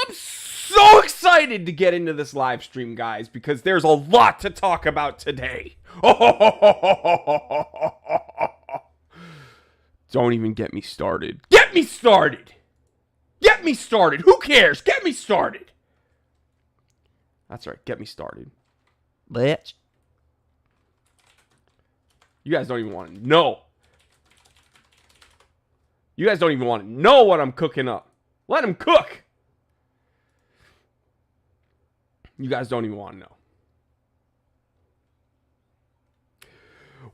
I'm so excited to get into this live stream, guys, because there's a lot to talk about today. Don't even get me started. Get me started! Get me started! Who cares? Get me started! That's right, get me started. Bitch. You guys don't even want to know. You guys don't even want to know what I'm cooking up. Let him cook. You guys don't even want to know.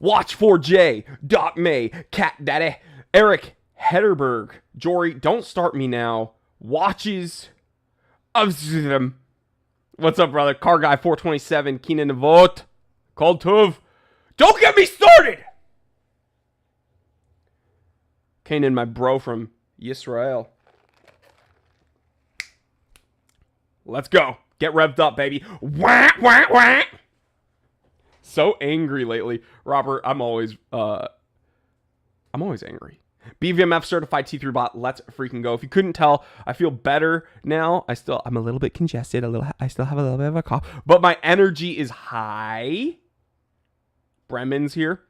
Watch4J.May, Cat Daddy, Eric Hederberg, Jory, Don't Start Me Now, Watches of them. What's up, brother? Car Guy 427, Keenan Nevot, Called Tuv. Don't get me started! Kanan, my bro from Yisrael. Let's go. Get revved up, baby. Wah, wah, wah. So angry lately. Robert, I'm always angry. BVMF certified T3 bot. Let's freaking go. If you couldn't tell, I feel better now. I'm a little bit congested. I still have a little bit of a cough, but my energy is high. Bremen's here.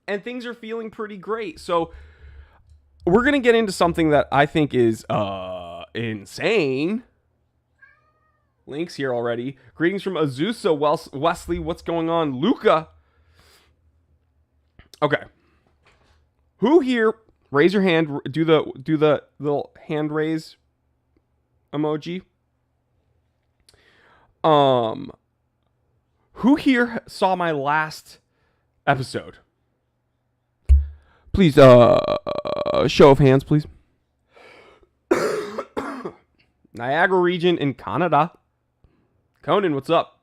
And things are feeling pretty great. So we're going to get into something that I think is insane. Links here already. Greetings from Azusa, Wesley. What's going on? Luca. Okay. Who here, raise your hand, do the little hand raise emoji. Who here saw my last episode? Please, show of hands, please. Niagara region in Canada. Conan, what's up?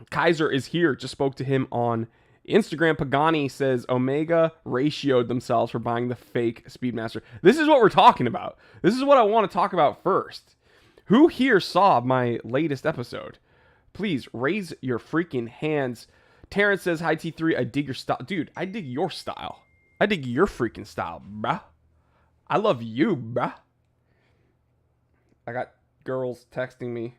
Kaiser is here. Just spoke to him on Instagram. Pagani says Omega ratioed themselves for buying the fake Speedmaster. This is what we're talking about. This is what I want to talk about first. Who here saw my latest episode? Please raise your freaking hands. Terrence says, hi T3, I dig your style. Dude, I dig your style. I dig your freaking style, bruh. I love you, bruh. I got girls texting me.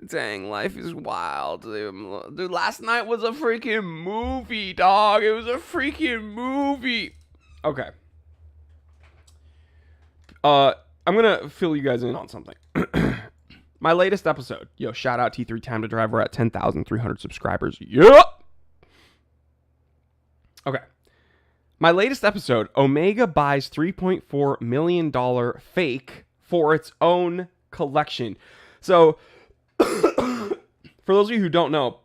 Dang, life is wild, dude. Last night was a freaking movie, dog. It was a freaking movie. Okay. I'm gonna fill you guys in on something. My latest episode. Yo, shout out T3 Time to Drive. We're at 10,300 subscribers. Yup. Okay. My latest episode. Omega buys $3.4 million fake for its own collection. So, for those of you who don't know,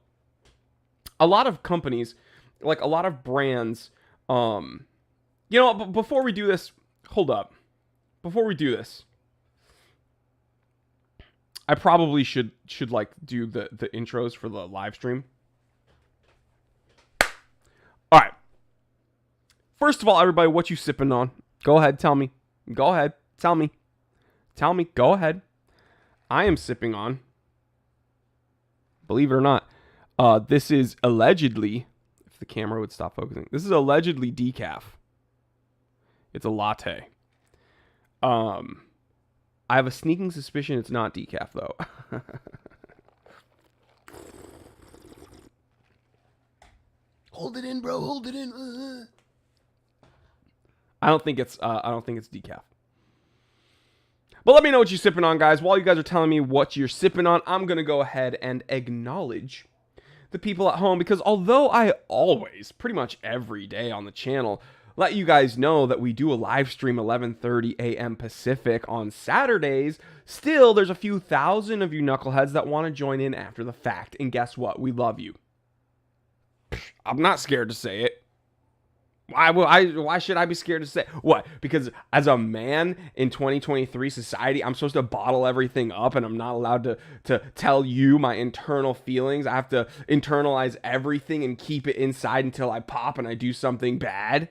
a lot of companies, like a lot of brands, before we do this, hold up. Before we do this, I probably should like do the intros for the live stream. All right. First of all, everybody, what you sipping on? Go ahead, tell me. Go ahead, tell me. Tell me, go ahead. I am sipping on, believe it or not, this is allegedly, if the camera would stop focusing, this is allegedly decaf. It's a latte. I have a sneaking suspicion it's not decaf, though. Hold it in, bro. Hold it in. I don't think it's decaf. But let me know what you're sipping on, guys. While you guys are telling me what you're sipping on, I'm going to go ahead and acknowledge the people at home. Because although I always, pretty much every day on the channel, let you guys know that we do a live stream 11:30 a.m. Pacific on Saturdays, still there's a few thousand of you knuckleheads that want to join in after the fact. And guess what? We love you. I'm not scared to say it. Why should I be scared to say what? Because as a man in 2023 society, I'm supposed to bottle everything up and I'm not allowed to tell you my internal feelings. I have to internalize everything and keep it inside until I pop and I do something bad.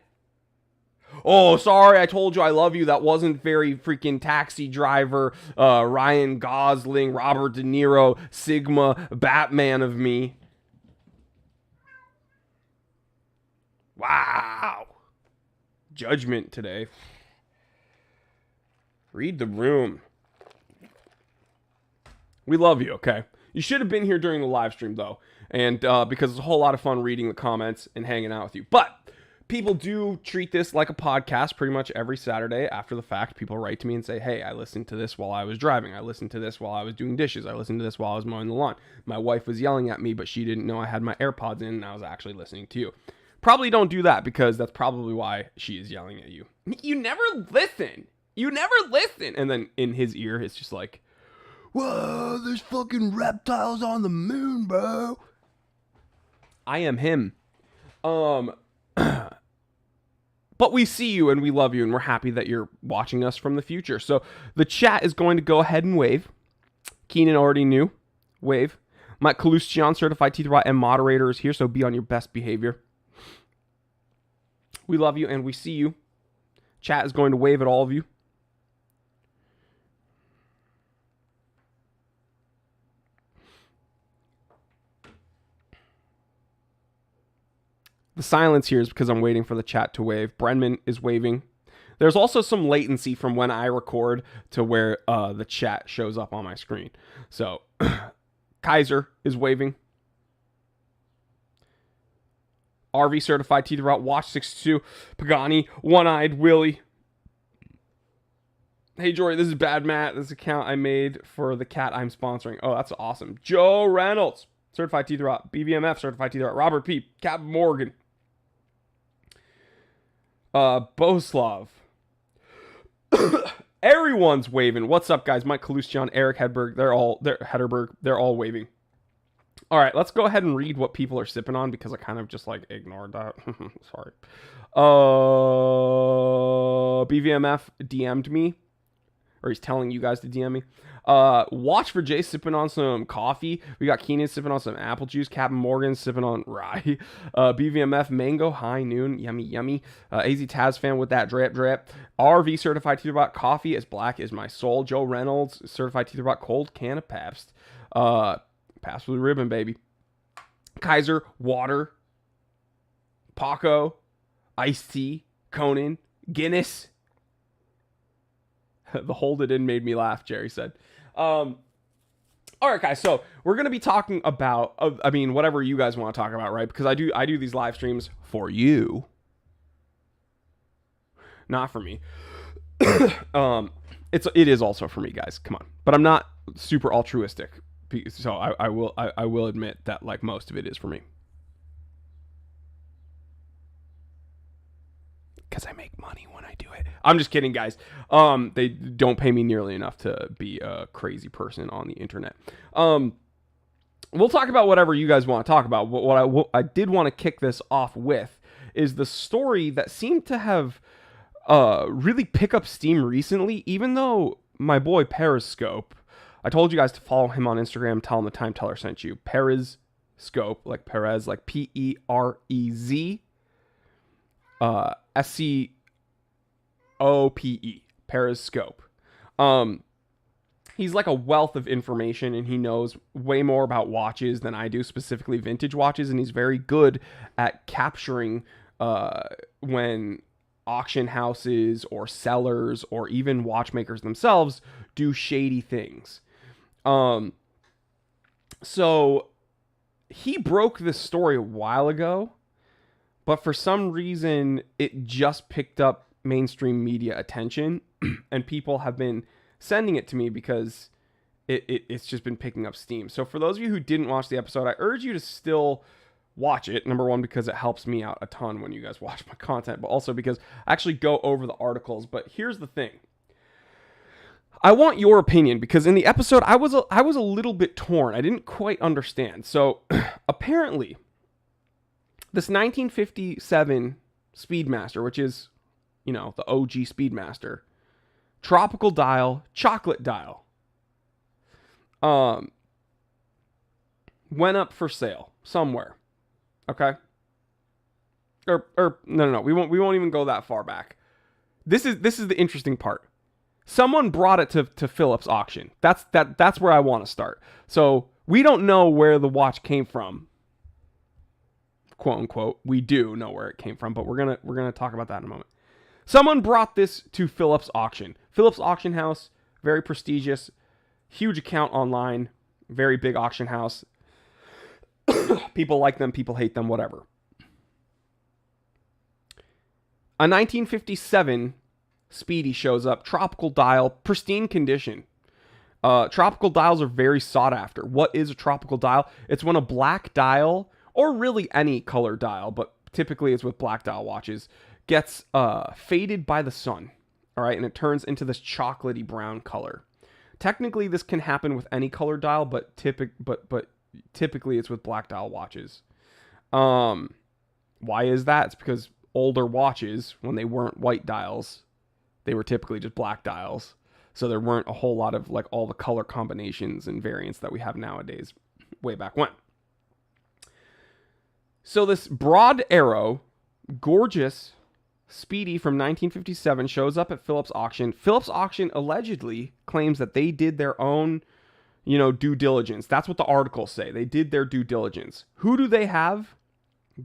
Oh, sorry, I told you I love you. That wasn't very freaking Taxi Driver, Ryan Gosling, Robert De Niro, Sigma, Batman of me. Wow. Judgment today. Read the room. We love you, okay? You should have been here during the live stream, though. And because it's a whole lot of fun reading the comments and hanging out with you. But people do treat this like a podcast pretty much every Saturday after the fact. People write to me and say, hey, I listened to this while I was driving. I listened to this while I was doing dishes. I listened to this while I was mowing the lawn. My wife was yelling at me, but she didn't know I had my AirPods in and I was actually listening to you. Probably don't do that because that's probably why she is yelling at you. You never listen. You never listen. And then in his ear, it's just like, whoa, there's fucking reptiles on the moon, bro. I am him. But we see you and we love you and we're happy that you're watching us from the future. So the chat is going to go ahead and wave. Keenan already knew. Wave. Mike Kalustian, certified teeth rot and moderator, is here, so be on your best behavior. We love you and we see you. Chat is going to wave at all of you. The silence here is because I'm waiting for the chat to wave. Brenman is waving. There's also some latency from when I record to where the chat shows up on my screen. So, Kaiser is waving. RV certified teeth rot. Watch 62. Pagani. One-eyed Willie. Hey, Jory, this is Bad Matt. This account I made for the cat I'm sponsoring. Oh, that's awesome. Joe Reynolds. Certified teeth rot. BVMF. Certified teeth rot. Robert P. Cap Morgan. Boslav. Everyone's waving. What's up, guys? Mike Kalustian, Eric Hedberg. They're all waving. All right, let's go ahead and read what people are sipping on because I kind of just like ignored that. Sorry. BVMF DM'd me. Or he's telling you guys to DM me. Watch for Jay sipping on some coffee. We got Keenan sipping on some apple juice. Captain Morgan sipping on rye. BVMF mango high noon. Yummy, yummy. AZ Taz fan with that drip. RV certified teeter bot coffee as black as my soul. Joe Reynolds certified teeter bot cold can of Pabst. Pabst with ribbon, baby. Kaiser water. Paco. Iced tea. Conan. Guinness. The hold it in made me laugh, Jerry said. All right, guys. So we're going to be talking about, whatever you guys want to talk about, right? Because I do these live streams for you, not for me. It is also for me, guys. Come on, but I'm not super altruistic, so I will admit that like most of it is for me. Because I make money when I do it. I'm just kidding, guys. They don't pay me nearly enough to be a crazy person on the internet. We'll talk about whatever you guys want to talk about. What I did want to kick this off with is the story that seemed to have really pick up steam recently, even though my boy Periscope, I told you guys to follow him on Instagram, tell him the Time Teller sent you. Periscope, like Perez, like Perez. SCOPE, Periscope. He's like a wealth of information and he knows way more about watches than I do, specifically vintage watches, and he's very good at capturing when auction houses or sellers or even watchmakers themselves do shady things. So he broke this story a while ago, but for some reason, it just picked up mainstream media attention, and people have been sending it to me because it's just been picking up steam. So for those of you who didn't watch the episode, I urge you to still watch it. Number one, because it helps me out a ton when you guys watch my content, but also because I actually go over the articles. But here's the thing. I want your opinion because in the episode, I was a little bit torn. I didn't quite understand. So apparently, this 1957 Speedmaster, which is, the OG Speedmaster, tropical dial, chocolate dial, went up for sale somewhere. Okay? Or no, we won't even go that far back. This is the interesting part. Someone brought it to Phillips auction. That's where I want to start. So we don't know where the watch came from. Quote unquote, we do know where it came from, but we're gonna talk about that in a moment. Someone brought this to Phillips auction. Phillips Auction House, very prestigious, huge account online, very big auction house. People like them, people hate them, whatever. A 1957 Speedy shows up, tropical dial, pristine condition. Tropical dials are very sought after. What is a tropical dial? It's when a black dial, or really any color dial, but typically it's with black dial watches, gets faded by the sun, all right, and it turns into this chocolatey brown color. Technically, this can happen with any color dial, but typically it's with black dial watches. Why is that? It's because older watches, when they weren't white dials, they were typically just black dials. So there weren't a whole lot of like all the color combinations and variants that we have nowadays way back when. So this broad arrow, gorgeous Speedy from 1957 shows up at Phillips Auction. Phillips Auction allegedly claims that they did their own, due diligence. That's what the articles say. They did their due diligence. Who do they have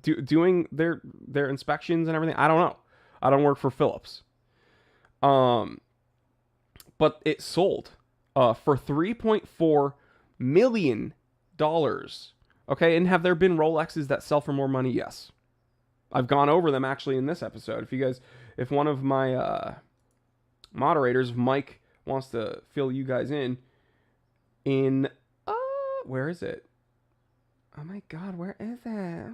doing their inspections and everything? I don't know. I don't work for Phillips. But it sold for $3.4 million. Okay, and have there been Rolexes that sell for more money? Yes. I've gone over them actually in this episode. If one of my moderators, Mike, wants to fill you guys in, where is it? Oh my God, where is it?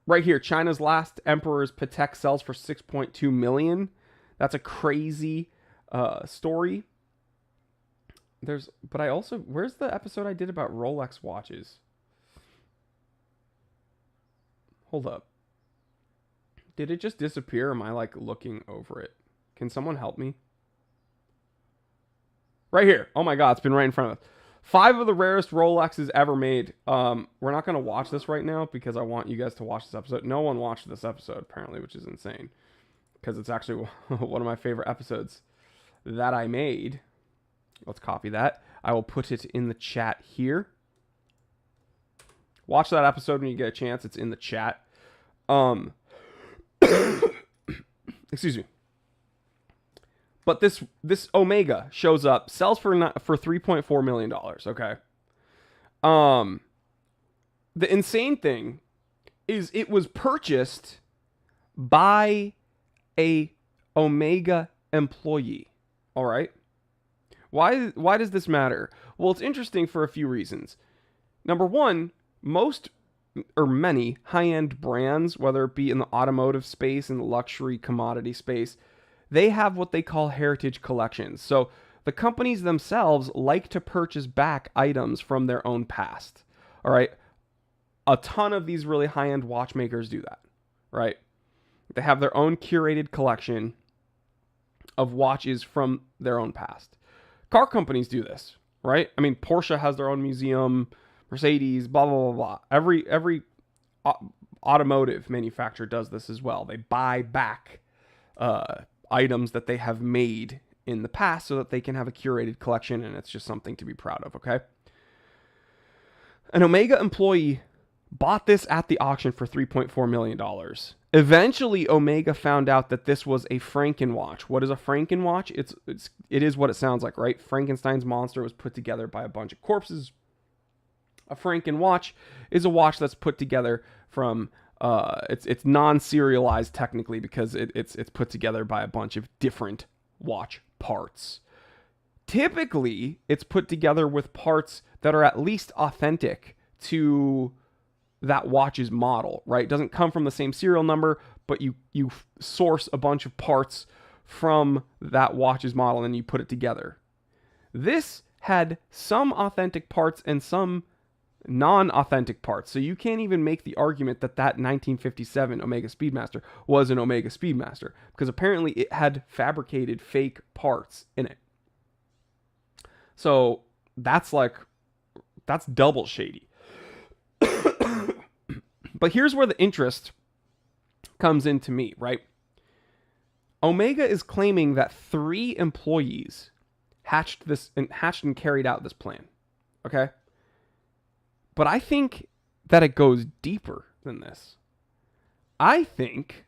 Right here, China's last emperor's Patek sells for $6.2 million. That's a crazy story. Where's the episode I did about Rolex watches? Hold up. Did it just disappear? Or am I like looking over it? Can someone help me? Right here. Oh my God, it's been right in front of us. 5 of the rarest Rolexes ever made. We're not going to watch this right now because I want you guys to watch this episode. No one watched this episode, apparently, which is insane. Because it's actually one of my favorite episodes that I made. Let's copy that. I will put it in the chat here. Watch that episode when you get a chance. It's in the chat. Excuse me. But this Omega shows up, sells for $3.4 million. Okay. The insane thing is it was purchased by a Omega employee. All right. Why does this matter? Well, it's interesting for a few reasons. Number one, many high-end brands, whether it be in the automotive space, in the luxury commodity space, they have what they call heritage collections. So the companies themselves like to purchase back items from their own past. All right. A ton of these really high-end watchmakers do that, right? They have their own curated collection of watches from their own past. Car companies do this, right? I mean, Porsche has their own museum, Mercedes, blah, blah, blah, blah. Every automotive manufacturer does this as well. They buy back items that they have made in the past so that they can have a curated collection, and it's just something to be proud of, okay? An Omega employee bought this at the auction for $3.4 million. Eventually, Omega found out that this was a Frankenwatch. What is a Frankenwatch? It is what it sounds like, right? Frankenstein's monster was put together by a bunch of corpses. A Frankenwatch is a watch that's put together from it's non-serialized technically because it's put together by a bunch of different watch parts. Typically, it's put together with parts that are at least authentic to that watch's model, right? It doesn't come from the same serial number, but you source a bunch of parts from that watch's model and you put it together. This had some authentic parts and some non-authentic parts. So you can't even make the argument that 1957 Omega Speedmaster was an Omega Speedmaster because apparently it had fabricated fake parts in it. So that's double shady. But here's where the interest comes into me, right? Omega is claiming that 3 employees hatched and carried out this plan. Okay? But I think that it goes deeper than this. I think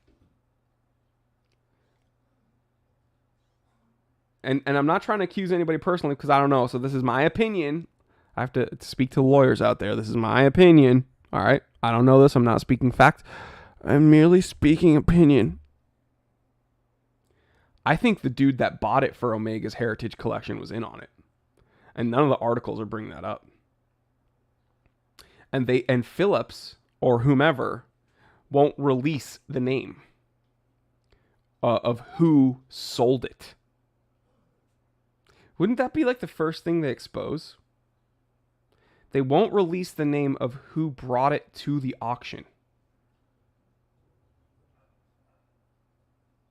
and I'm not trying to accuse anybody personally because I don't know. So this is my opinion. I have to speak to lawyers out there. This is my opinion. All right. I don't know this. I'm not speaking fact. I'm merely speaking opinion. I think the dude that bought it for Omega's Heritage Collection was in on it. And none of the articles are bringing that up. And Phillips or whomever won't release the name of who sold it. Wouldn't that be like the first thing they expose? They won't release the name of who brought it to the auction.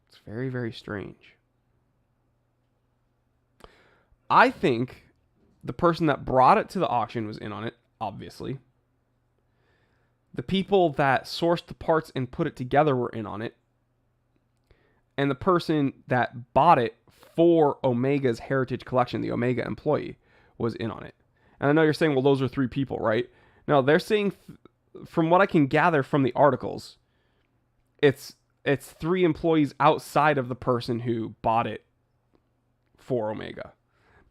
It's very, very strange. I think the person that brought it to the auction was in on it, obviously. The people that sourced the parts and put it together were in on it. And the person that bought it for Omega's Heritage Collection, the Omega employee, was in on it. And I know you're saying, well, those are 3 people, right? No, they're saying, from what I can gather from the articles, it's 3 employees outside of the person who bought it for Omega.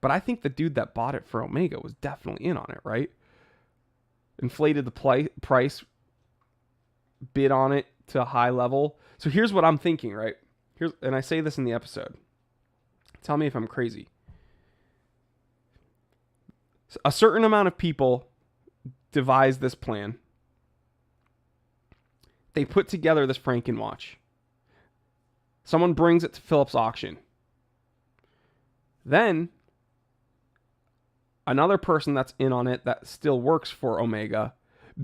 But I think the dude that bought it for Omega was definitely in on it, right? Inflated the price, bid on it to a high level. So here's what I'm thinking, right? And I say this in the episode. Tell me if I'm crazy. So a certain amount of people devised this plan. They put together this Franken watch. Someone brings it to Phillips auction. Then another person that's in on it that still works for Omega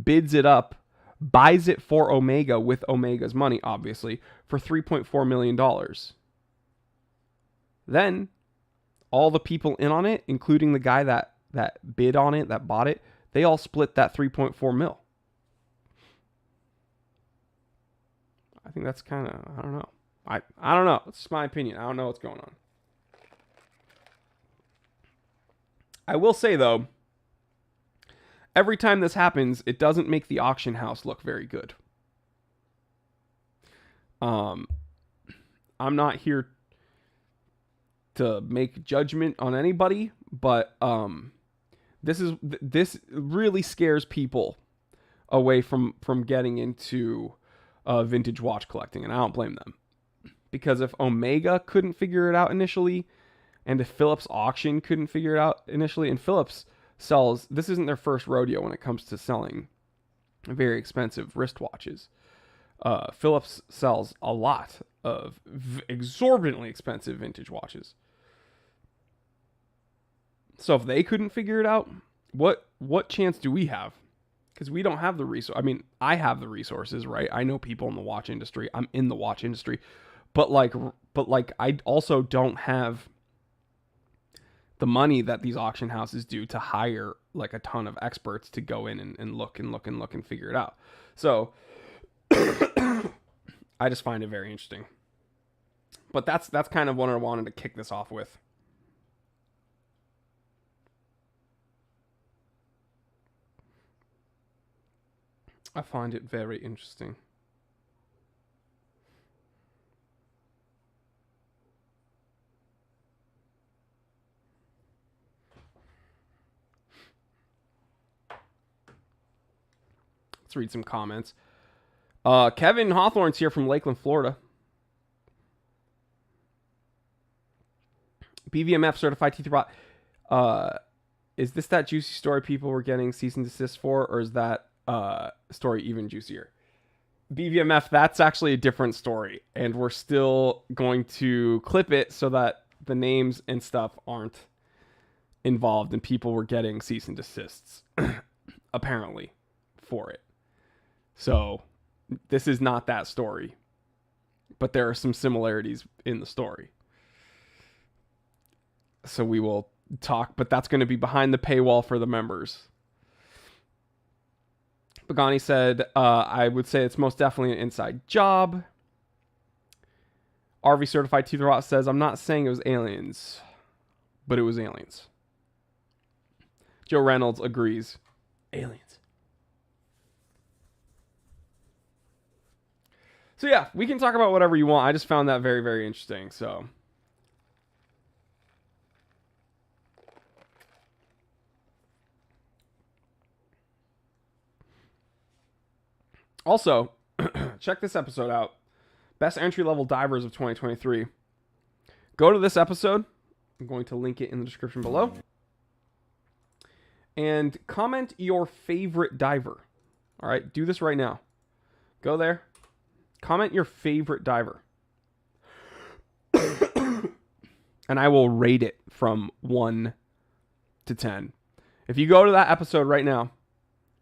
bids it up, buys it for Omega with Omega's money, obviously, for $3.4 million. Then all the people in on it, including the guy that bid on it, that bought it, they all split that 3.4 mil. I think that's kind of, I don't know. I don't know. It's just my opinion. I don't know what's going on. I will say, though, every time this happens, it doesn't make the auction house look very good. I'm not here to make judgment on anybody, but this really scares people away from getting into vintage watch collecting, and I don't blame them. Because if Omega couldn't figure it out initially, and if Phillips auction couldn't figure it out initially, and Phillips sells, this isn't their first rodeo when it comes to selling very expensive wristwatches. Phillips sells a lot of exorbitantly expensive vintage watches. So if they couldn't figure it out, what chance do we have? Because we don't have the resource. I mean, I have the resources, right? I know people in the watch industry. I'm in the watch industry, but I also don't have the money that these auction houses do to hire like a ton of experts to go in and look and figure it out. So I just find it very interesting. But that's kind of what I wanted to kick this off with. I find it very interesting. Let's read some comments. Kevin Hawthorne's here from Lakeland, Florida. BVMF certified teeth rot. Is this that juicy story people were getting cease and desist for, or is that story even juicier? BVMF, that's actually a different story, and we're still going to clip it so that the names and stuff aren't involved, and people were getting cease and desists, apparently, for it. So this is not that story, but there are some similarities in the story. So we will talk, but that's going to be behind the paywall for the members. Pagani said, I would say it's most definitely an inside job. RV Certified Teeth Rot says, I'm not saying it was aliens, but it was aliens. Joe Reynolds agrees. Aliens. So yeah, we can talk about whatever you want. I just found that very, very interesting. So Also, check this episode out. Best entry-level divers of 2023. Go to this episode. I'm going to link it in the description below. And comment your favorite diver. All right, do this right now. Go there. Comment your favorite diver. And I will rate it from 1 to 10. If you go to that episode right now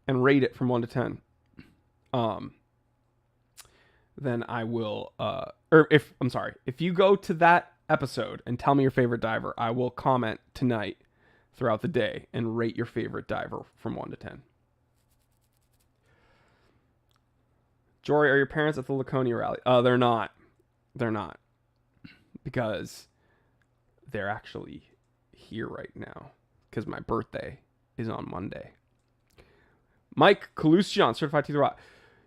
and rate it from 1 to 10, then I will, if you go to that episode and tell me your favorite diver, I will comment tonight throughout the day and rate your favorite diver from 1 to 10. Jory, are your parents at the Laconia rally? They're not. They're not. Because they're actually here right now. Because my birthday is on Monday. Mike Kalusjan, Certified Teeth Rot.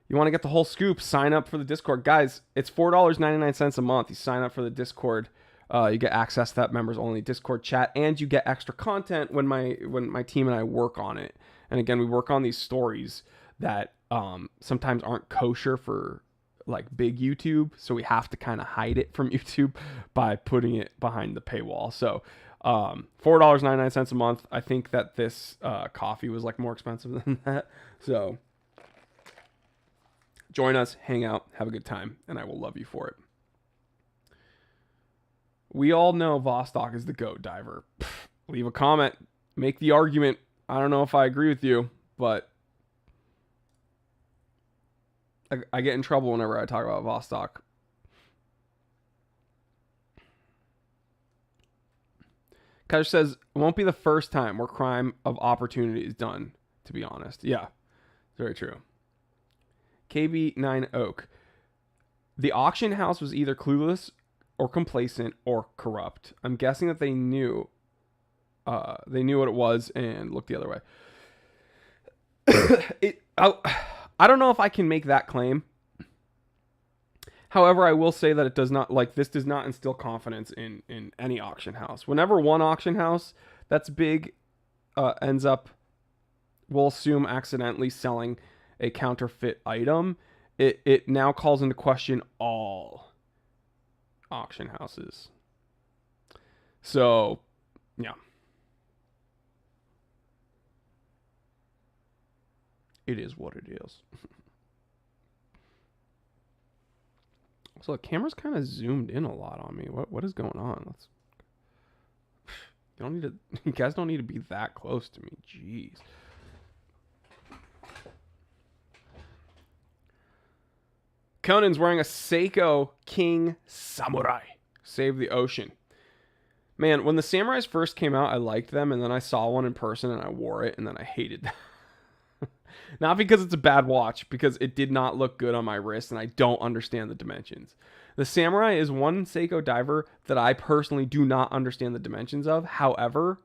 You want to get the whole scoop? Sign up for the Discord. Guys, it's $4.99 a month. You sign up for the Discord. You get access to that members only Discord chat, and you get extra content when my team and I work on it. And again, we work on these stories that sometimes aren't kosher for like big YouTube, so we have to kind of hide it from YouTube by putting it behind the paywall. So $4.99 a month. I think that this coffee was like more expensive than that. So join us, hang out, have a good time, and I will love you for it. We all know Vostok is the GOAT diver. Leave a comment. Make the argument. I don't know if I agree with you, but I get in trouble whenever I talk about Vostok. Kaiser says, it won't be the first time where crime of opportunity is done, to be honest. Yeah, very true. KB9 Oak. The auction house was either clueless or complacent or corrupt. I'm guessing that they knew what it was and looked the other way. I don't know if I can make that claim. However, I will say that it does not, like, this does not instill confidence in any auction house. Whenever one auction house that's big ends up, we'll assume, accidentally selling a counterfeit item, it now calls into question all auction houses. So, yeah. It is what it is. So the camera's kind of zoomed in a lot on me. What is going on? You guys don't need to be that close to me. Jeez. Conan's wearing a Seiko King Samurai. Save the ocean. Man, when the Samurais first came out, I liked them, and then I saw one in person and I wore it, and then I hated them. Not because it's a bad watch, because it did not look good on my wrist, and I don't understand the dimensions. The Samurai is one Seiko diver that I personally do not understand the dimensions of. However,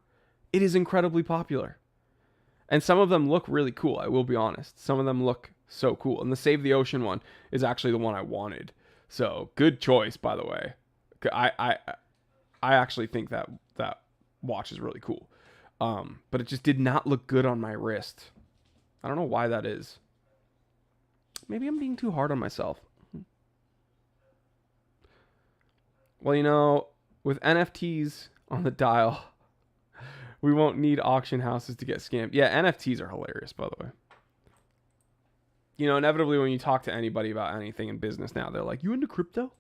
it is incredibly popular. And some of them look really cool, I will be honest. Some of them look so cool. And the Save the Ocean one is actually the one I wanted. So, good choice, by the way. I actually think that watch is really cool. But it just did not look good on my wrist. I don't know why that is. Maybe I'm being too hard on myself. Well, you know, with NFTs on the dial, we won't need auction houses to get scammed. Yeah, NFTs are hilarious, by the way. You know, inevitably when you talk to anybody about anything in business now, they're like, you into crypto? What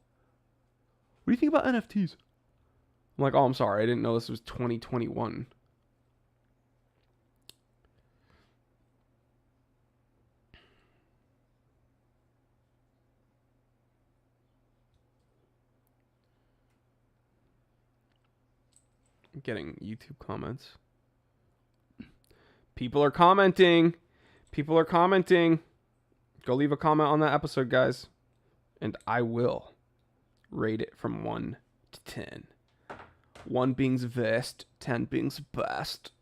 do you think about NFTs? I'm like, oh, I'm sorry. I didn't know this was 2021. I'm getting YouTube comments. People are commenting. People are commenting. Go leave a comment on that episode, guys. And I will rate it from 1 to 10. 1 being the best, 10 being the best.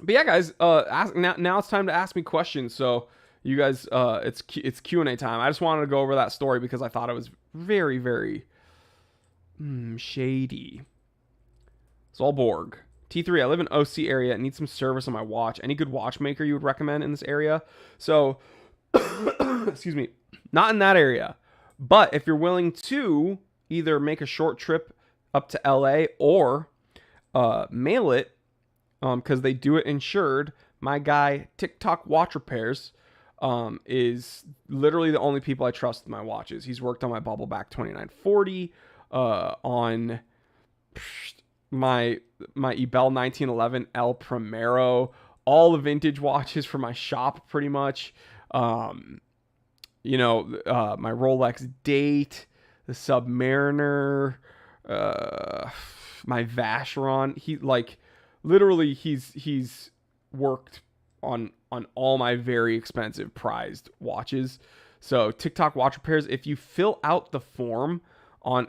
But yeah, guys, now it's time to ask me questions. So you guys, it's Q&A time. I just wanted to go over that story because I thought it was very, very shady. Zolborg. T3, I live in OC area. I need some service on my watch. Any good watchmaker you would recommend in this area? So, excuse me, not in that area. But if you're willing to either make a short trip up to LA or mail it, because they do it insured, my guy TikTok Watch Repairs is literally the only people I trust with my watches. He's worked on my Bubbleback 2940, on my Ebel 1911 El Primero, all the vintage watches for my shop pretty much. My Rolex Date, the Submariner, my Vacheron. He's worked on all my very expensive prized watches. So TikTok Watch Repairs, if you fill out the form on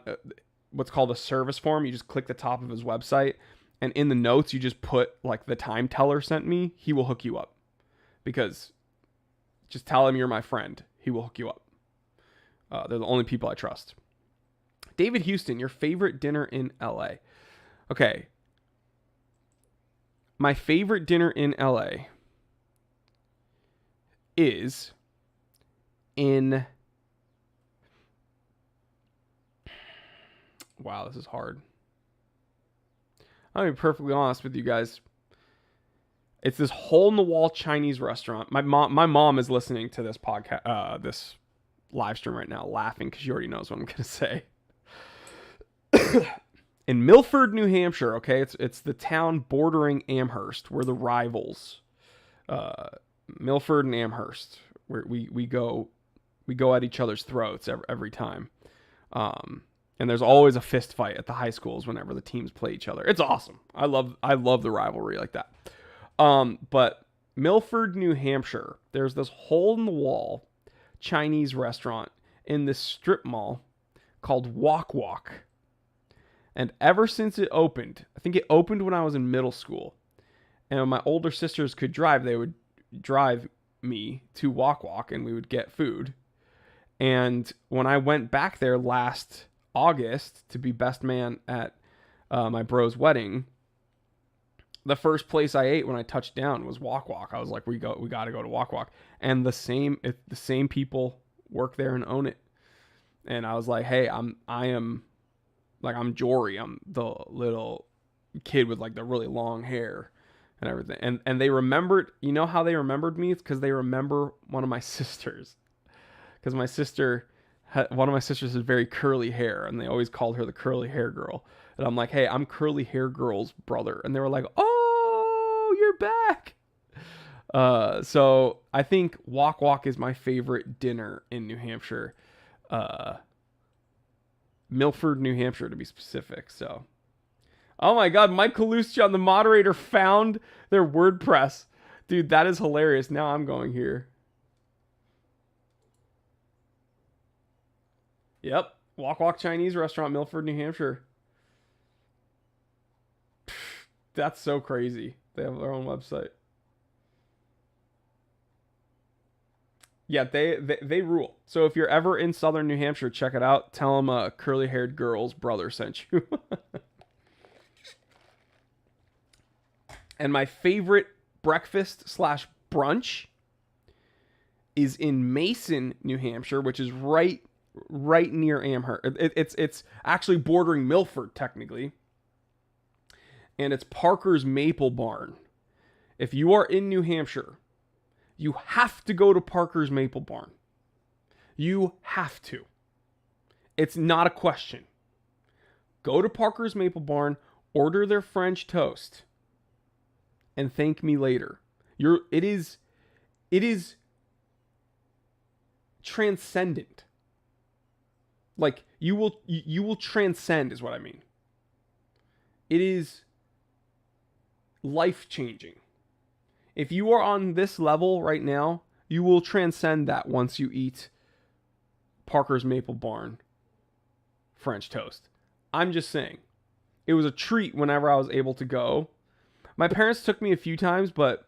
what's called a service form, you just click the top of his website, and in the notes you just put like the time teller sent me, he will hook you up. Because just tell him you're my friend, he will hook you up. They're the only people I trust. David Houston, your favorite dinner in LA? Okay, my favorite dinner in LA is in... Wow, this is hard. I'll be perfectly honest with you guys. It's this hole-in-the-wall Chinese restaurant. My mom is listening to this podcast, this live stream right now, laughing because she already knows what I'm going to say. In Milford, New Hampshire, okay? It's the town bordering Amherst. We're the rivals. Milford and Amherst. We go at each other's throats every time. And there's always a fist fight at the high schools whenever the teams play each other. It's awesome. I love the rivalry like that. But Milford, New Hampshire, there's this hole-in-the-wall Chinese restaurant in this strip mall called Wok Wok. And ever since it opened, I think it opened when I was in middle school, and when my older sisters could drive, they would drive me to Wok Wok and we would get food. And when I went back there last August to be best man at my bro's wedding, the first place I ate when I touched down was Wok Wok. I was like, we got to go to Wok Wok. And the same people work there and own it. And I was like, hey, I'm Jory. I'm the little kid with like the really long hair and everything. And they remembered, you know how they remembered me? It's because they remember one of my sisters. Because one of my sisters has very curly hair, and they always called her the curly hair girl. And I'm like, hey, I'm curly hair girl's brother. And they were like, oh, you're back. So I think Wok Wok is my favorite dinner in New Hampshire. Milford, New Hampshire, to be specific. So, oh my God, Mike Kalustian, the moderator, found their WordPress. Dude, that is hilarious. Now I'm going here. Yep, Wok Wok Chinese restaurant, Milford, New Hampshire. That's so crazy. They have their own website. Yeah, they rule. So if you're ever in southern New Hampshire, check it out. Tell them a curly-haired girl's brother sent you. And my favorite breakfast/brunch is in Mason, New Hampshire, which is right near Amherst. It's actually bordering Milford, technically. And it's Parker's Maple Barn. If you are in New Hampshire, you have to go to Parker's Maple Barn. You have to. It's not a question. Go to Parker's Maple Barn, order their French toast, and thank me later. It is transcendent. Like you will transcend is what I mean. It is life-changing. If you are on this level right now, you will transcend that once you eat Parker's Maple Barn French toast. I'm just saying. It was a treat whenever I was able to go. My parents took me a few times, but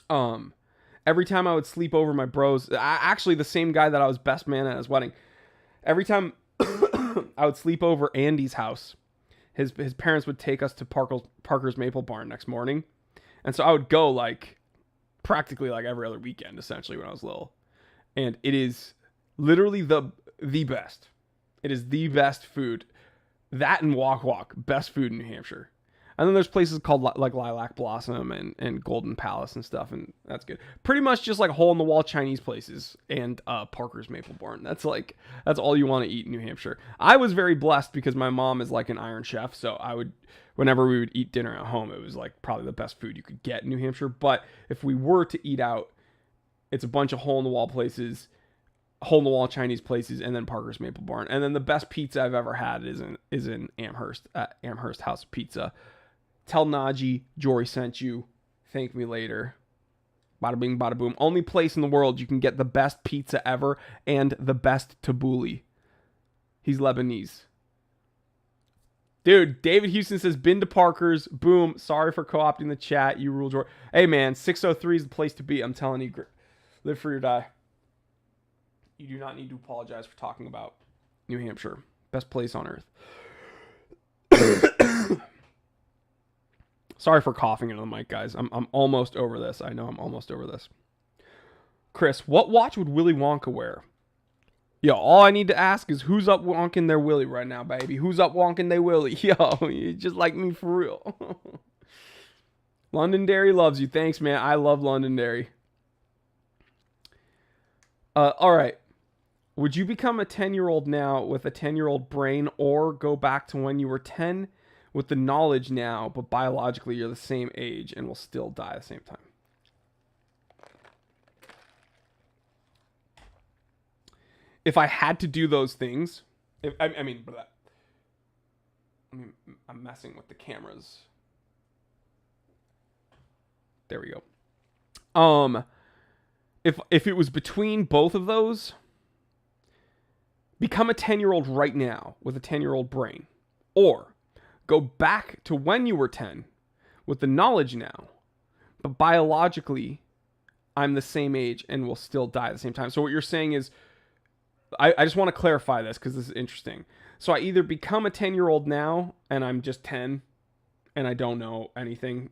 every time I would sleep over my bros, actually the same guy that I was best man at his wedding, every time I would sleep over Andy's house, his parents would take us to Parker's Maple Barn next morning. And so I would go like practically like every other weekend, essentially, when I was little. And it is literally the best. It is the best food. That and Wok, best food in New Hampshire. And then there's places called like Lilac Blossom and Golden Palace and stuff, and that's good. Pretty much just like hole in the wall Chinese places and Parker's Maple Barn. That's all you want to eat in New Hampshire. I was very blessed because my mom is like an Iron Chef, so whenever we would eat dinner at home, it was like probably the best food you could get in New Hampshire. But if we were to eat out, it's a bunch of hole in the wall places, hole in the wall Chinese places, and then Parker's Maple Barn. And then the best pizza I've ever had is in Amherst at Amherst House of Pizza. Tell Najee Jory sent you. Thank me later. Bada bing, bada boom. Only place in the world you can get the best pizza ever and the best tabbouleh. He's Lebanese. Dude, David Houston says, been to Parker's. Boom. Sorry for co-opting the chat. You rule, Jory. Hey, man, 603 is the place to be. I'm telling you, live free or die. You do not need to apologize for talking about New Hampshire. Best place on earth. Sorry for coughing into the mic, guys. I'm almost over this. I know I'm almost over this. Chris, what watch would Willy Wonka wear? Yo, all I need to ask is who's up wonking their Willy right now, baby? Who's up wonking their Willy? Yo, you just like me for real. Londonderry loves you. Thanks, man. I love Londonderry. All right. Would you become a 10-year-old now with a 10-year-old brain, or go back to when you were 10 with the knowledge now, but biologically you're the same age and will still die at the same time? If I had to do those things, I'm messing with the cameras. There we go. If it was between both of those, become a 10-year-old right now with a 10-year-old brain, or go back to when you were 10 with the knowledge now, but biologically I'm the same age and will still die at the same time. So what you're saying is, I just want to clarify this because this is interesting. So I either become a 10-year-old now and I'm just 10 and I don't know anything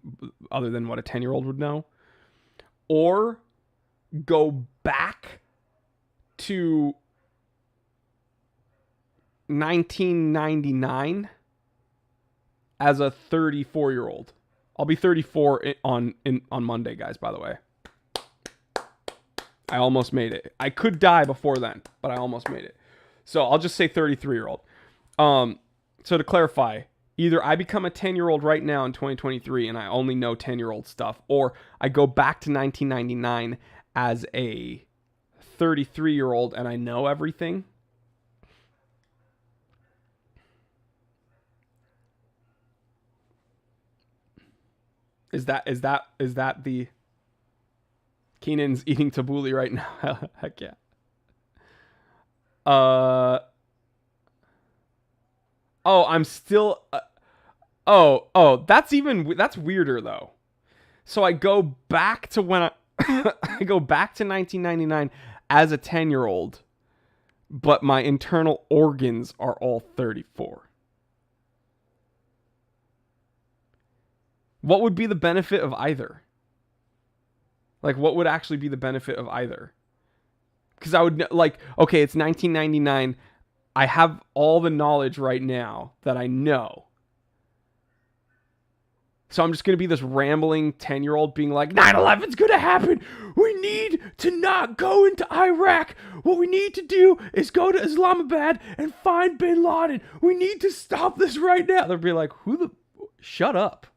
other than what a 10-year-old would know, or go back to 1999 as a 34-year-old. I'll be 34 on Monday, guys, by the way. I almost made it. I could die before then, but I almost made it. So I'll just say 33-year-old. So to clarify, either I become a 10-year-old right now in 2023 and I only know 10-year-old stuff, or I go back to 1999 as a 33-year-old and I know everything. Is that the Keenan's eating tabbouleh right now? Heck yeah. Oh, I'm still that's weirder though. So I go back to when I go back to 1999 as a 10-year-old, but my internal organs are all 34. What would be the benefit of either? Like, what would actually be the benefit of either? Because I would, like, okay, it's 1999. I have all the knowledge right now that I know. So I'm just going to be this rambling 10-year-old being like, 9/11's going to happen. We need to not go into Iraq. What we need to do is go to Islamabad and find bin Laden. We need to stop this right now. They'll be like, shut up.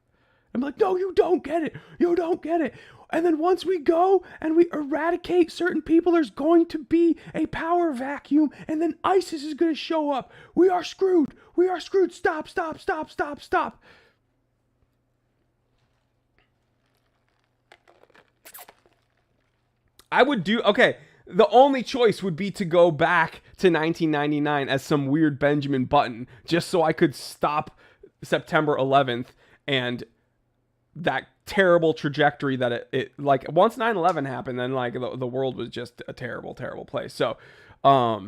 I'm like, no, you don't get it. You don't get it. And then once we go and we eradicate certain people, there's going to be a power vacuum, and then ISIS is going to show up. We are screwed. We are screwed. Stop, stop, stop, stop, stop. I would do, okay, the only choice would be to go back to 1999 as some weird Benjamin Button, just so I could stop September 11th and that terrible trajectory that it like, once 9/11 happened, then like the world was just a terrible, terrible place. So I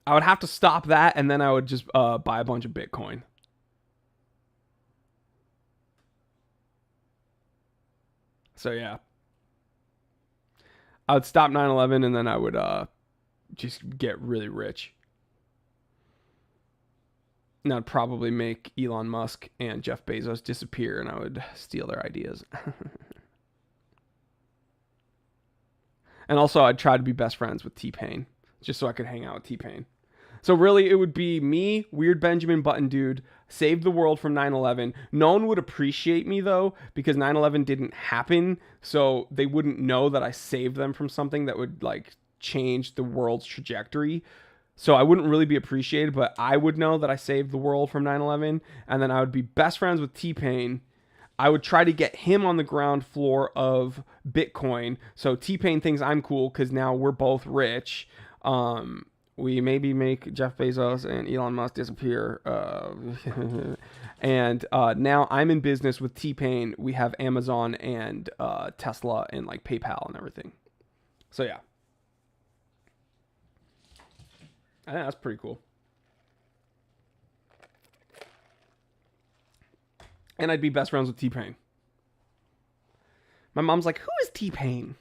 would have to stop that, and then I would just buy a bunch of Bitcoin So yeah, I would stop 9/11 and then I would just get really rich. And I'd probably make Elon Musk and Jeff Bezos disappear, and I would steal their ideas. And also, I'd try to be best friends with T-Pain, just so I could hang out with T-Pain. So really, it would be me, Weird Benjamin Button Dude, saved the world from 9/11. No one would appreciate me, though, because 9/11 didn't happen, so they wouldn't know that I saved them from something that would, like, change the world's trajectory. So I wouldn't really be appreciated, but I would know that I saved the world from 9/11, and then I would be best friends with T-Pain. I would try to get him on the ground floor of Bitcoin. So T-Pain thinks I'm cool because now we're both rich. We maybe make Jeff Bezos and Elon Musk disappear. And now I'm in business with T-Pain. We have Amazon and Tesla and like PayPal and everything. So yeah. I think that's pretty cool. And I'd be best friends with T-Pain. My mom's like, who is T-Pain?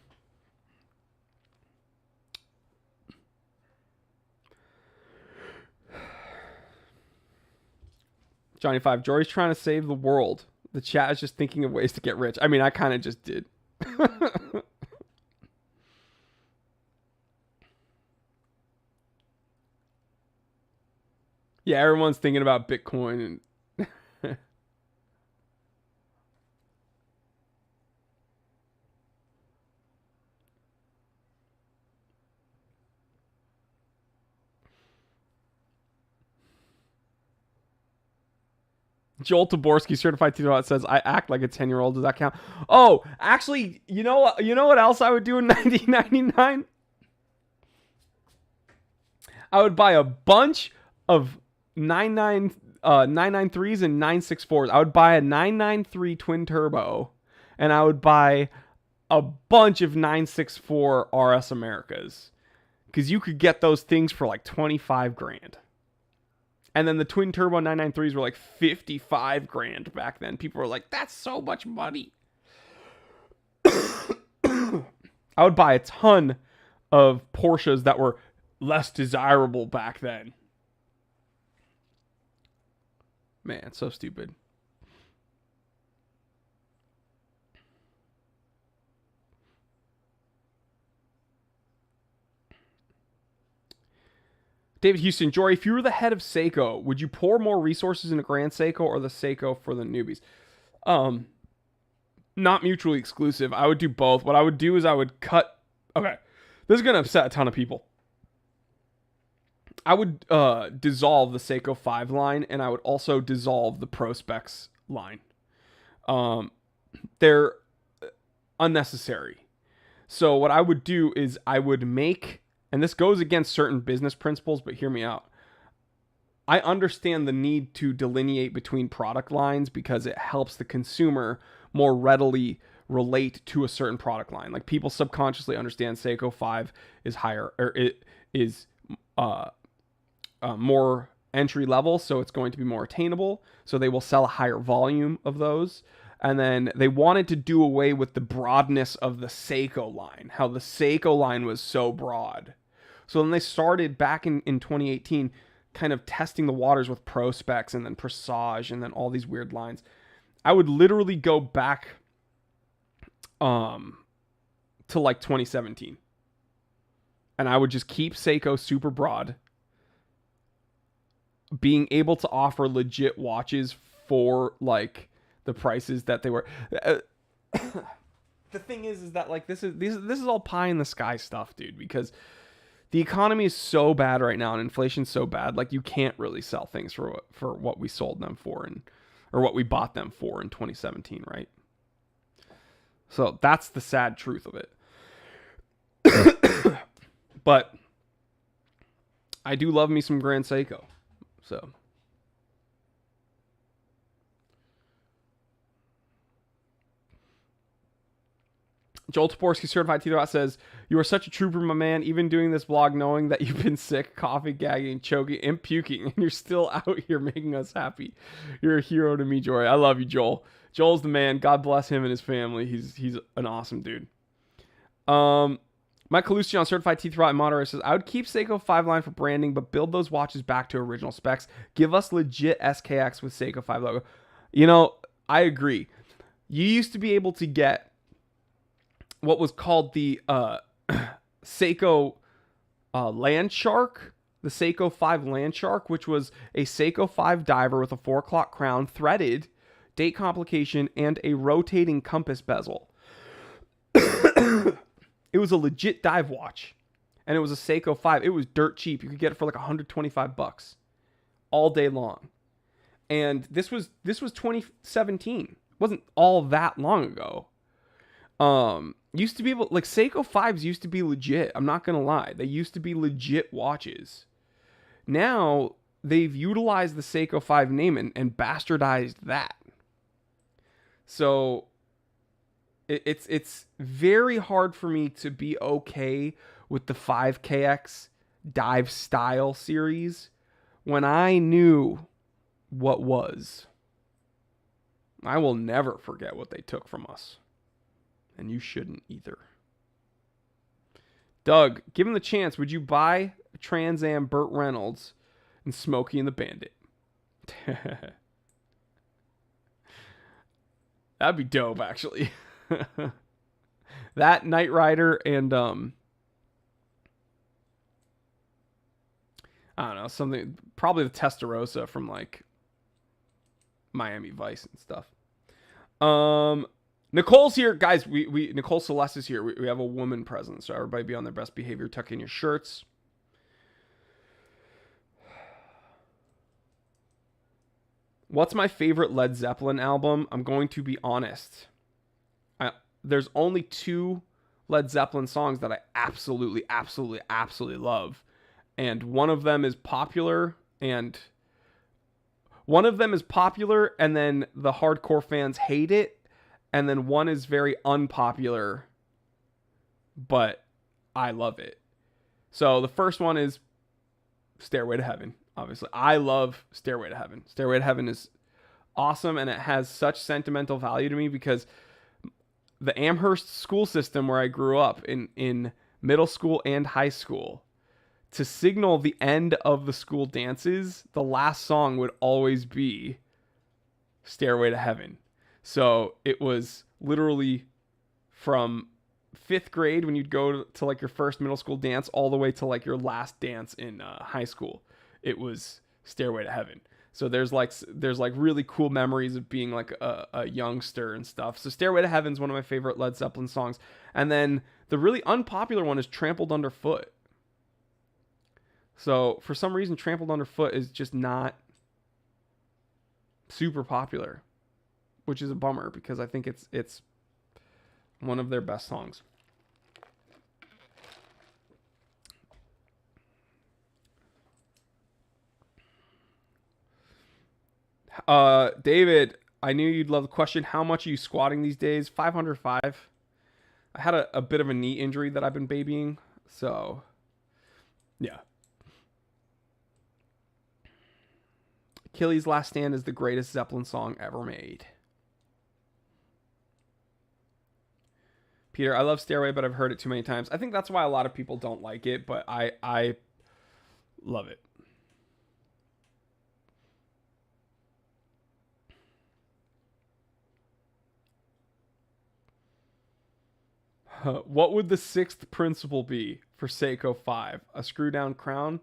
Johnny 5, Jory's trying to save the world. The chat is just thinking of ways to get rich. I mean, I kind of just did. Yeah, everyone's thinking about Bitcoin and Joel Taborski, certified teacher, says, I act like a 10-year-old. Does that count? Oh, actually, you know what else I would do in 1999? I would buy a bunch of 993s and 964s. I would buy a 993 twin turbo, and I would buy a bunch of 964 RS Americas, because you could get those things for like 25 grand. And then the twin turbo 993s were like 55 grand back then. People were like, that's so much money. I would buy a ton of Porsches that were less desirable back then. Man, so stupid. David Houston, Jory, if you were the head of Seiko, would you pour more resources into Grand Seiko or the Seiko for the newbies? Not mutually exclusive. I would do both. What I would do is I would cut. Okay, this is gonna upset a ton of people. I would dissolve the Seiko 5 line, and I would also dissolve the Pro Specs line. They're unnecessary. So what I would do is I would make, and this goes against certain business principles, but hear me out. I understand the need to delineate between product lines because it helps the consumer more readily relate to a certain product line. Like, people subconsciously understand Seiko 5 is higher, or it is more entry level, so it's going to be more attainable. So they will sell a higher volume of those. And then they wanted to do away with the broadness of the Seiko line, how the Seiko line was so broad. So then they started back in 2018 kind of testing the waters with Pro Specs and then Presage and then all these weird lines. I would literally go back to like 2017. And I would just keep Seiko super broad, being able to offer legit watches for like the prices that they were. The thing is that like this is all pie in the sky stuff, dude, because the economy is so bad right now and inflation's so bad, like you can't really sell things for what we sold them for or what we bought them for in 2017, right? So that's the sad truth of it. But I do love me some Grand Seiko. So Joel Toporski, certified teeter says, "You are such a trooper, my man. Even doing this vlog, knowing that you've been sick, coughing, gagging, choking, and puking, and you're still out here making us happy. You're a hero to me, Jory. I love you, Joel. Joel's the man. God bless him and his family. He's an awesome dude." Mike Calusion, certified teeth rot moderator, says, "I would keep Seiko 5 line for branding, but build those watches back to original specs. Give us legit SKX with Seiko 5 logo." You know, I agree. You used to be able to get what was called the Seiko Land Shark, the Seiko 5 Land Shark, which was a Seiko 5 diver with a 4 o'clock crown, threaded, date complication, and a rotating compass bezel. It was a legit dive watch, and it was a Seiko 5. It was dirt cheap. You could get it for like $125 all day long. And this was 2017. It wasn't all that long ago. Used to be able, like, Seiko 5s used to be legit. I'm not gonna lie, they used to be legit watches. Now they've utilized the Seiko 5 name and bastardized that. So it's very hard for me to be okay with the 5KX dive style series when I knew what was. I will never forget what they took from us. And you shouldn't either. Doug, given the chance, would you buy Trans Am Burt Reynolds and Smokey and the Bandit? That'd be dope, actually. That, Knight Rider, and I don't know, something, probably the Testarossa from like Miami Vice and stuff. Nicole's here, guys. We Nicole Celeste is here. We have a woman present, so everybody be on their best behavior. Tuck in your shirts. What's my favorite Led Zeppelin album? I'm going to be honest. There's only 2 Led Zeppelin songs that I absolutely love, and one of them is popular, and then the hardcore fans hate it. And then one is very unpopular, but I love it. So the first one is Stairway to Heaven. Obviously, I love Stairway to Heaven. Stairway to Heaven is awesome, and it has such sentimental value to me because the Amherst school system where I grew up in middle school and high school, to signal the end of the school dances, the last song would always be Stairway to Heaven. So it was literally from 5th grade when you'd go to like your first middle school dance all the way to like your last dance in high school. It was Stairway to Heaven. So there's like really cool memories of being like a youngster and stuff. So Stairway to Heaven is one of my favorite Led Zeppelin songs. And then the really unpopular one is Trampled Underfoot. So for some reason, Trampled Underfoot is just not super popular, which is a bummer because I think it's one of their best songs. David, I knew you'd love the question. How much are you squatting these days? 505. I had a bit of a knee injury that I've been babying, so yeah. Achilles' Last Stand is the greatest Zeppelin song ever made. Peter, I love Stairway, but I've heard it too many times. I think that's why a lot of people don't like it, but I love it. What would the 6th principle be for Seiko 5? A screw down crown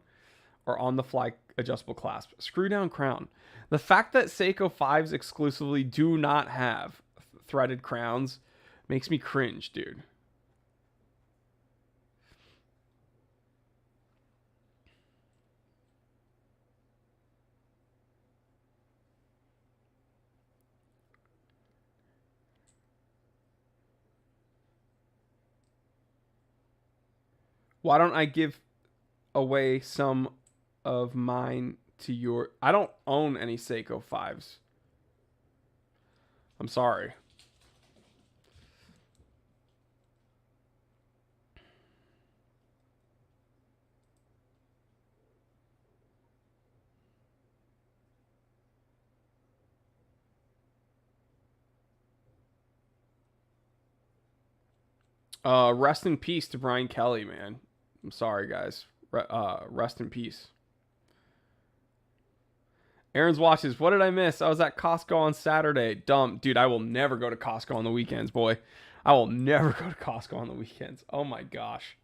or on the fly adjustable clasp? Screw down crown. The fact that Seiko 5s exclusively do not have threaded crowns makes me cringe, dude. Why don't I give away some of mine to your... I don't own any Seiko 5s. I'm sorry. Rest in peace to Brian Kelly, man. I'm sorry, guys. Rest in peace. Aaron's watches. What did I miss? I was at Costco on Saturday. Dumb. Dude, I will never go to Costco on the weekends, boy. I will never go to Costco on the weekends. Oh my gosh.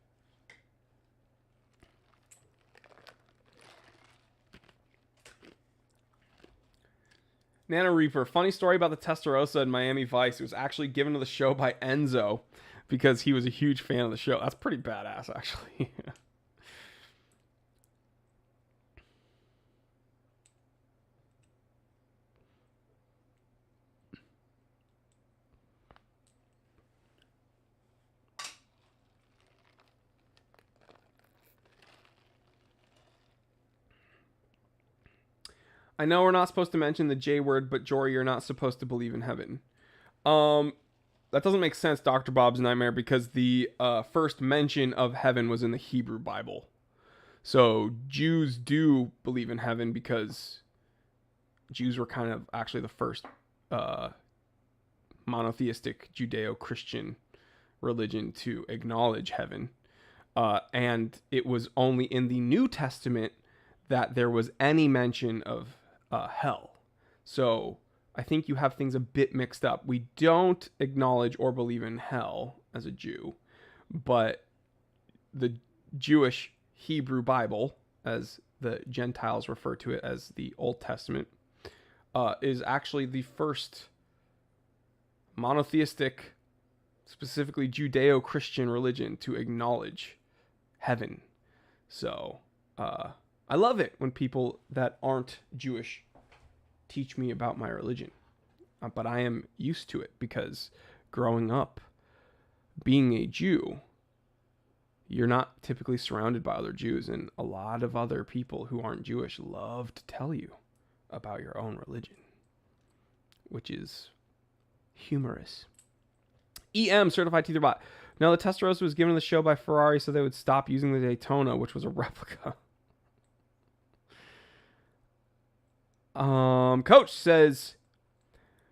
Nano Reaper. Funny story about the Testarossa in Miami Vice. It was actually given to the show by Enzo because he was a huge fan of the show. That's pretty badass, actually. I know we're not supposed to mention the J word, but Jory, you're not supposed to believe in heaven. That doesn't make sense, Dr. Bob's Nightmare, because the first mention of heaven was in the Hebrew Bible. So Jews do believe in heaven because Jews were kind of actually the first monotheistic Judeo-Christian religion to acknowledge heaven. And it was only in the New Testament that there was any mention of hell. So I think you have things a bit mixed up. We don't acknowledge or believe in hell as a Jew, but the Jewish Hebrew Bible, as the Gentiles refer to it as the Old Testament, is actually the first monotheistic, specifically Judeo-Christian religion to acknowledge heaven. So I love it when people that aren't Jewish teach me about my religion. But I am used to it because growing up, being a Jew, you're not typically surrounded by other Jews. And a lot of other people who aren't Jewish love to tell you about your own religion, which is humorous. EM, Certified Teether Bot. No, the Testarossa was given to the show by Ferrari so they would stop using the Daytona, which was a replica. Coach says,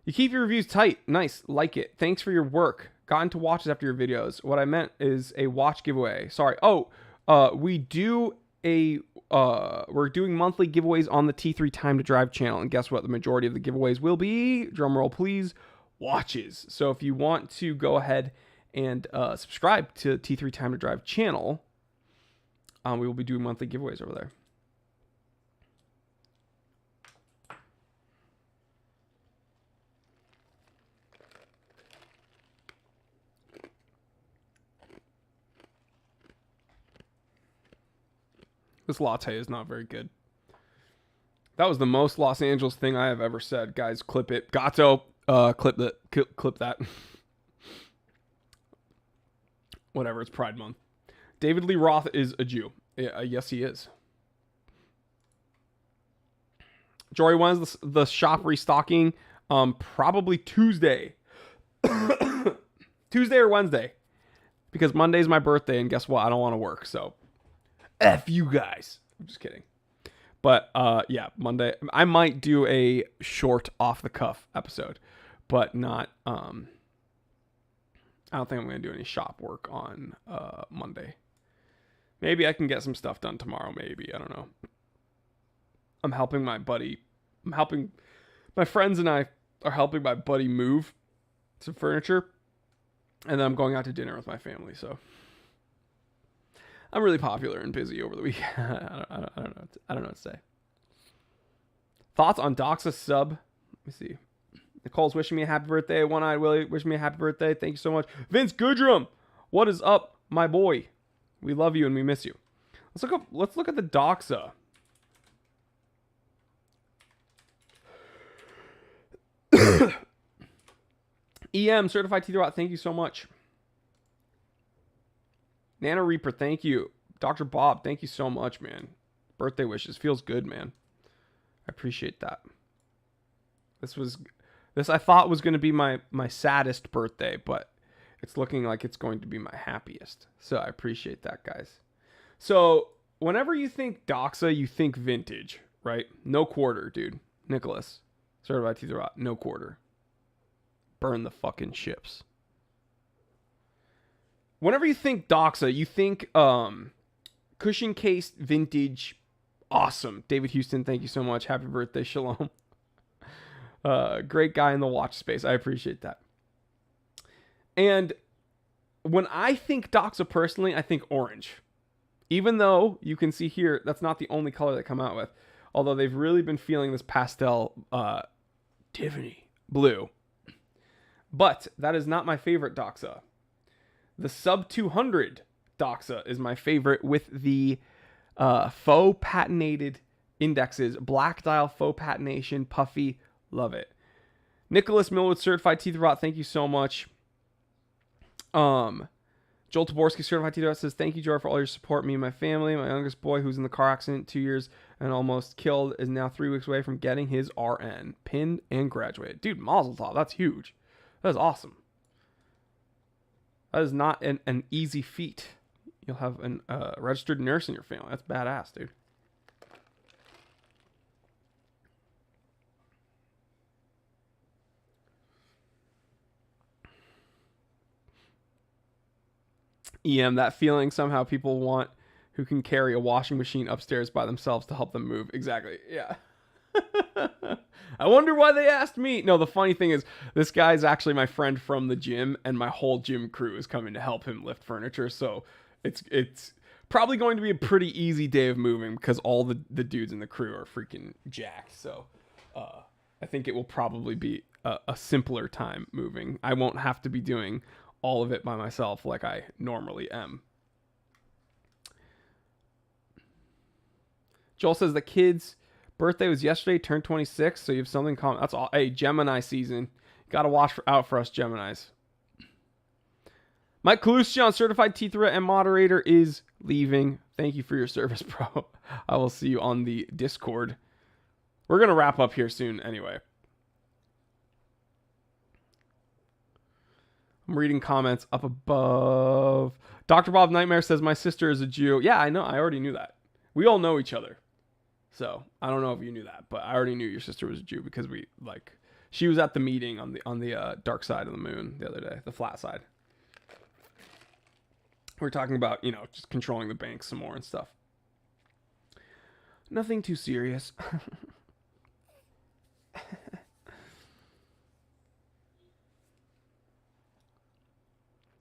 you keep your reviews tight. Nice. Like it. Thanks for your work. Got into watches after your videos. What I meant is a watch giveaway. Sorry. Oh, we're doing monthly giveaways on the T3 Time to Drive channel. And guess what? The majority of the giveaways will be, drumroll please, watches. So if you want to go ahead and subscribe to T3 Time to Drive channel, we will be doing monthly giveaways over there. This latte is not very good. That was the most Los Angeles thing I have ever said. Guys, clip it. Gato, clip that. Whatever, it's Pride Month. David Lee Roth is a Jew. Yes, he is. Jory, when's the shop restocking? Probably Tuesday. Tuesday or Wednesday. Because Monday's my birthday, and guess what? I don't want to work, so F you guys. I'm just kidding. But yeah, Monday. I might do a short off-the-cuff episode, but not... I don't think I'm going to do any shop work on Monday. Maybe I can get some stuff done tomorrow, maybe. I don't know. I'm helping my buddy. My friends and I are helping my buddy move some furniture. And then I'm going out to dinner with my family, so... I'm really popular and busy over the weekend. I don't know what to say. Thoughts on Doxa sub? Let me see. Nicole's wishing me a happy birthday. One-Eyed Willie wishing me a happy birthday. Thank you so much. Vince Goodrum, what is up, my boy? We love you and we miss you. Let's look at the Doxa. EM Certified Teether Bot, thank you so much. Nano Reaper, thank you. Dr. Bob, thank you so much, man. Birthday wishes. Feels good, man. I appreciate that. This I thought was going to be my saddest birthday, but it's looking like it's going to be my happiest. So I appreciate that, guys. So whenever you think Doxa, you think vintage, right? No quarter, dude. Nicholas, Certified Teether Bot, no quarter. Burn the fucking ships. whenever you think Doxa, you think cushion case vintage. Awesome. David Houston, thank you so much. Happy birthday. Shalom. Great guy in the watch space. I appreciate that. And when I think Doxa personally, I think orange. Even though you can see here, that's not the only color they come out with. Although they've really been feeling this pastel Tiffany blue. But that is not my favorite Doxa. The sub 200 Doxa is my favorite with the faux patinated indexes. Black dial faux patination. Puffy. Love it. Nicholas Millwood, certified teeth rot. Thank you so much. Joel Taborski, certified teeth rot, says, thank you, Joel, for all your support. Me and my family. My youngest boy, who's in the car accident 2 years and almost killed, is now 3 weeks away from getting his RN. Pinned and graduated. Dude, mazel tov. That's huge. That is awesome. That is not an easy feat. You'll have a registered nurse in your family. That's badass, dude. EM, that feeling somehow people want who can carry a washing machine upstairs by themselves to help them move. Exactly. Yeah. I wonder why they asked me. No, the funny thing is this guy's actually my friend from the gym, and my whole gym crew is coming to help him lift furniture. So it's probably going to be a pretty easy day of moving because all the dudes in the crew are freaking jacked. So I think it will probably be a simpler time moving. I won't have to be doing all of it by myself like I normally am. Joel says the kid's birthday was yesterday, turned 26, so you have something common. That's all. Hey, Gemini season. Got to watch out for us Geminis. Mike Kalusian, certified teeth-ret and moderator, is leaving. Thank you for your service, bro. I will see you on the Discord. We're going to wrap up here soon anyway. I'm reading comments up above. Dr. Bob Nightmare says, my sister is a Jew. Yeah, I know. I already knew that. We all know each other. So, I don't know if you knew that, but I already knew your sister was a Jew because she was at the meeting on the dark side of the moon the other day, the flat side. We were talking about, just controlling the bank some more and stuff. Nothing too serious.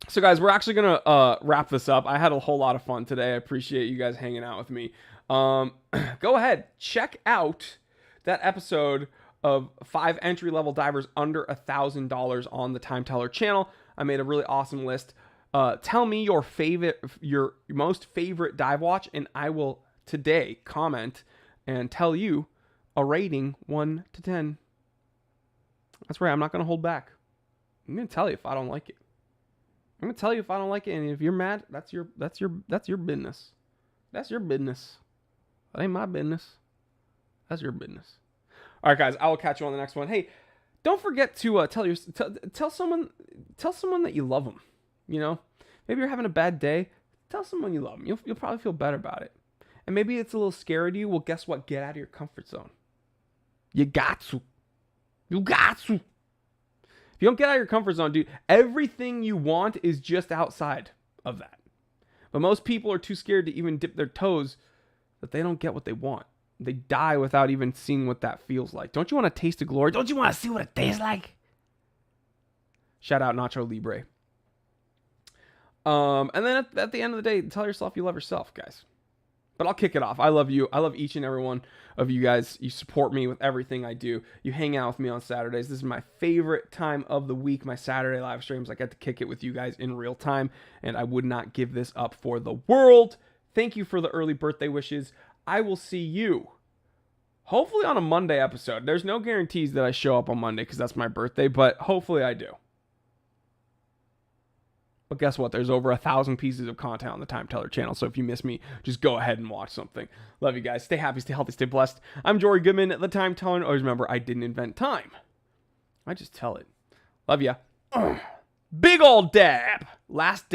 So guys, we're actually going to wrap this up. I had a whole lot of fun today. I appreciate you guys hanging out with me. Go ahead, check out that episode of 5 entry-level divers under $1,000 on the Time Teller channel. I made a really awesome list. Tell me your most favorite dive watch, and I will today comment and tell you a rating 1 to 10. That's right. I'm not going to hold back. I'm going to tell you if I don't like it. I'm going to tell you if I don't like it, and if you're mad, that's your business. That's your business. That ain't my business. That's your business. All right, guys, I will catch you on the next one. Hey, don't forget to tell someone that you love them. Maybe you're having a bad day. Tell someone you love them. You'll probably feel better about it. And maybe it's a little scary to you. Well, guess what? Get out of your comfort zone. You got to. You got to. If you don't get out of your comfort zone, dude, everything you want is just outside of that. But most people are too scared to even dip their toes that they don't get what they want. They die without even seeing what that feels like. Don't you want a taste of glory? Don't you want to see what it tastes like? Shout out Nacho Libre. And then at the end of the day, tell yourself you love yourself, guys. But I'll kick it off. I love you. I love each and every one of you guys. You support me with everything I do. You hang out with me on Saturdays. This is my favorite time of the week, my Saturday live streams. I get to kick it with you guys in real time, and I would not give this up for the world. Thank you for the early birthday wishes. I will see you hopefully on a Monday episode. There's no guarantees that I show up on Monday because that's my birthday, but hopefully I do. But guess what? There's over 1,000 pieces of content on the Time Teller channel. So if you miss me, just go ahead and watch something. Love you guys. Stay happy, stay healthy, stay blessed. I'm Jory Goodman, the Time Teller. Always remember, I didn't invent time. I just tell it. Love ya. Big old dab. Last dab.